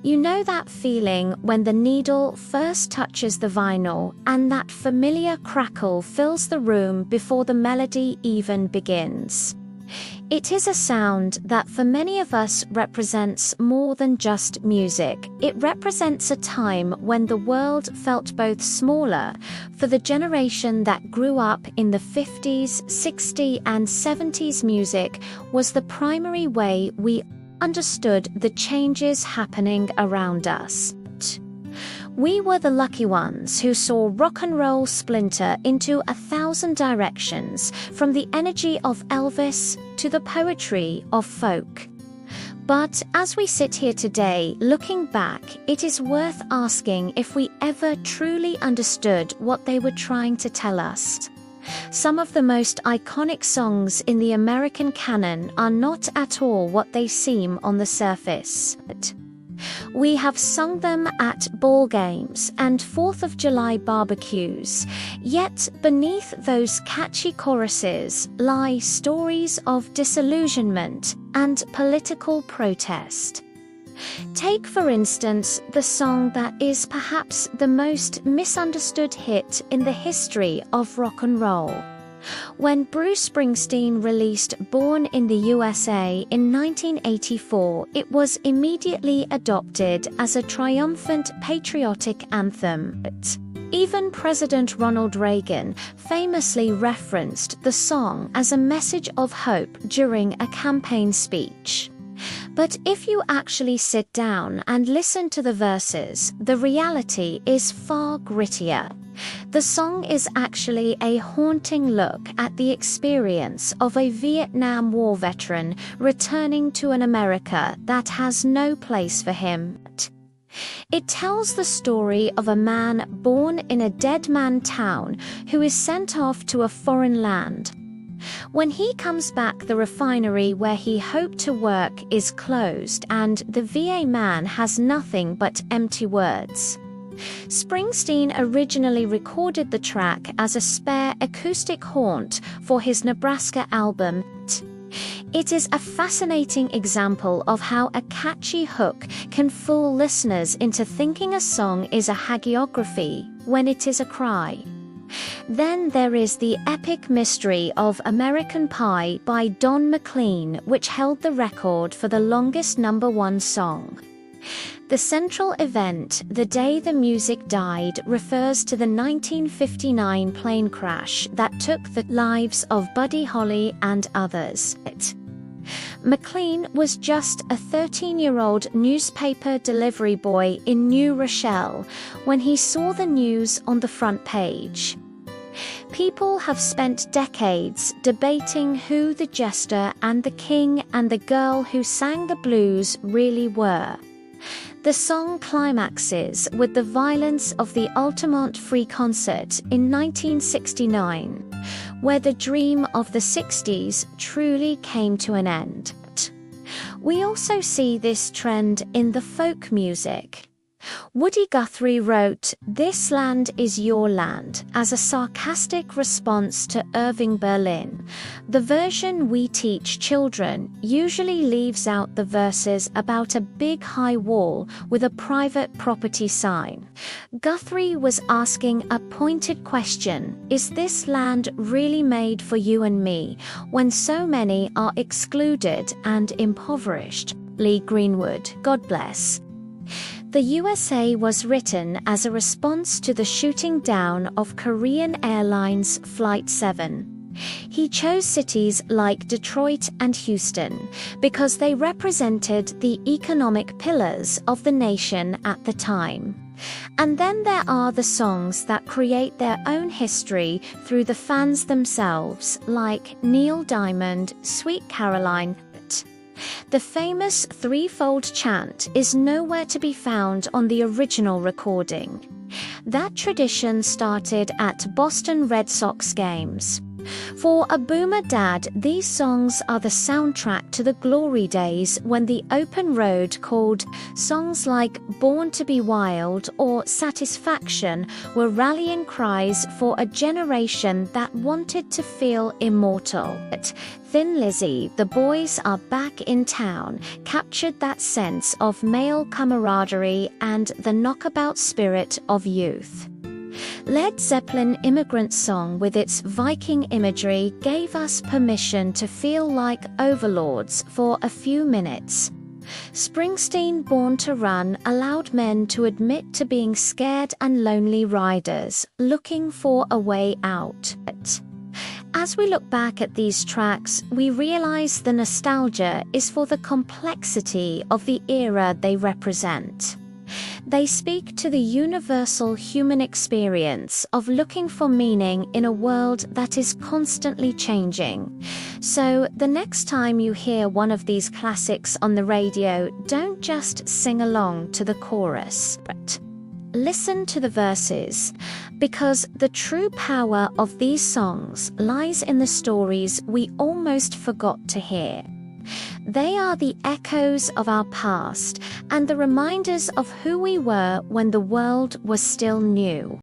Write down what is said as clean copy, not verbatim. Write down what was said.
You know that feeling when the needle first touches the vinyl and that familiar crackle fills the room before the melody even begins. It is a sound that for many of us represents more than just music. It represents a time when the world felt both smaller. For the generation that grew up in the 50s, 60s and 70s, music was the primary way we understood the changes happening around us. We were the lucky ones who saw rock and roll splinter into 1,000 directions, from the energy of Elvis to the poetry of folk. But as we sit here today, looking back, it is worth asking if we ever truly understood what they were trying to tell us. Some of the most iconic songs in the American canon are not at all what they seem on the surface. We have sung them at ball games and 4th of July barbecues, yet beneath those catchy choruses lie stories of disillusionment and political protest. Take, for instance, the song that is perhaps the most misunderstood hit in the history of rock and roll. When Bruce Springsteen released Born in the U.S.A. in 1984, it was immediately adopted as a triumphant patriotic anthem. Even President Ronald Reagan famously referenced the song as a message of hope during a campaign speech. But if you actually sit down and listen to the verses, the reality is far grittier. The song is actually a haunting look at the experience of a Vietnam War veteran returning to an America that has no place for him. It tells the story of a man born in a dead man town who is sent off to a foreign land. When he comes back, the refinery where he hoped to work is closed, and the VA man has nothing but empty words. Springsteen originally recorded the track as a spare acoustic haunt for his Nebraska album. It is a fascinating example of how a catchy hook can fool listeners into thinking a song is a hagiography when it is a cry. Then there is the epic mystery of American Pie by Don McLean, which held the record for the longest #1 song. The central event, the day the music died, refers to the 1959 plane crash that took the lives of Buddy Holly and others. McLean was just a 13-year-old newspaper delivery boy in New Rochelle when he saw the news on the front page. People have spent decades debating who the jester and the king and the girl who sang the blues really were. The song climaxes with the violence of the Altamont Free Concert in 1969, where the dream of the 60s truly came to an end. We also see this trend in the folk music. Woody Guthrie wrote "This Land Is Your Land" as a sarcastic response to Irving Berlin. The version we teach children usually leaves out the verses about a big high wall with a private property sign. Guthrie was asking a pointed question: is this land really made for you and me, when so many are excluded and impoverished? Lee Greenwood, God bless. The U.S.A. was written as a response to the shooting down of Korean Airlines Flight 7. He chose cities like Detroit and Houston because they represented the economic pillars of the nation at the time. And then there are the songs that create their own history through the fans themselves, like Neil Diamond, Sweet Caroline. The famous threefold chant is nowhere to be found on the original recording. That tradition started at Boston Red Sox games. For a boomer dad, these songs are the soundtrack to the glory days when the open road called songs like Born to be Wild or Satisfaction were rallying cries for a generation that wanted to feel immortal. But Thin Lizzy, The Boys Are Back in Town, captured that sense of male camaraderie and the knockabout spirit of youth. Led Zeppelin Immigrant Song with its Viking imagery gave us permission to feel like overlords for a few minutes. Springsteen Born to Run allowed men to admit to being scared and lonely riders, looking for a way out. As we look back at these tracks, we realize the nostalgia is for the complexity of the era they represent. They speak to the universal human experience of looking for meaning in a world that is constantly changing. So, the next time you hear one of these classics on the radio, don't just sing along to the chorus, but listen to the verses, because the true power of these songs lies in the stories we almost forgot to hear. They are the echoes of our past and the reminders of who we were when the world was still new.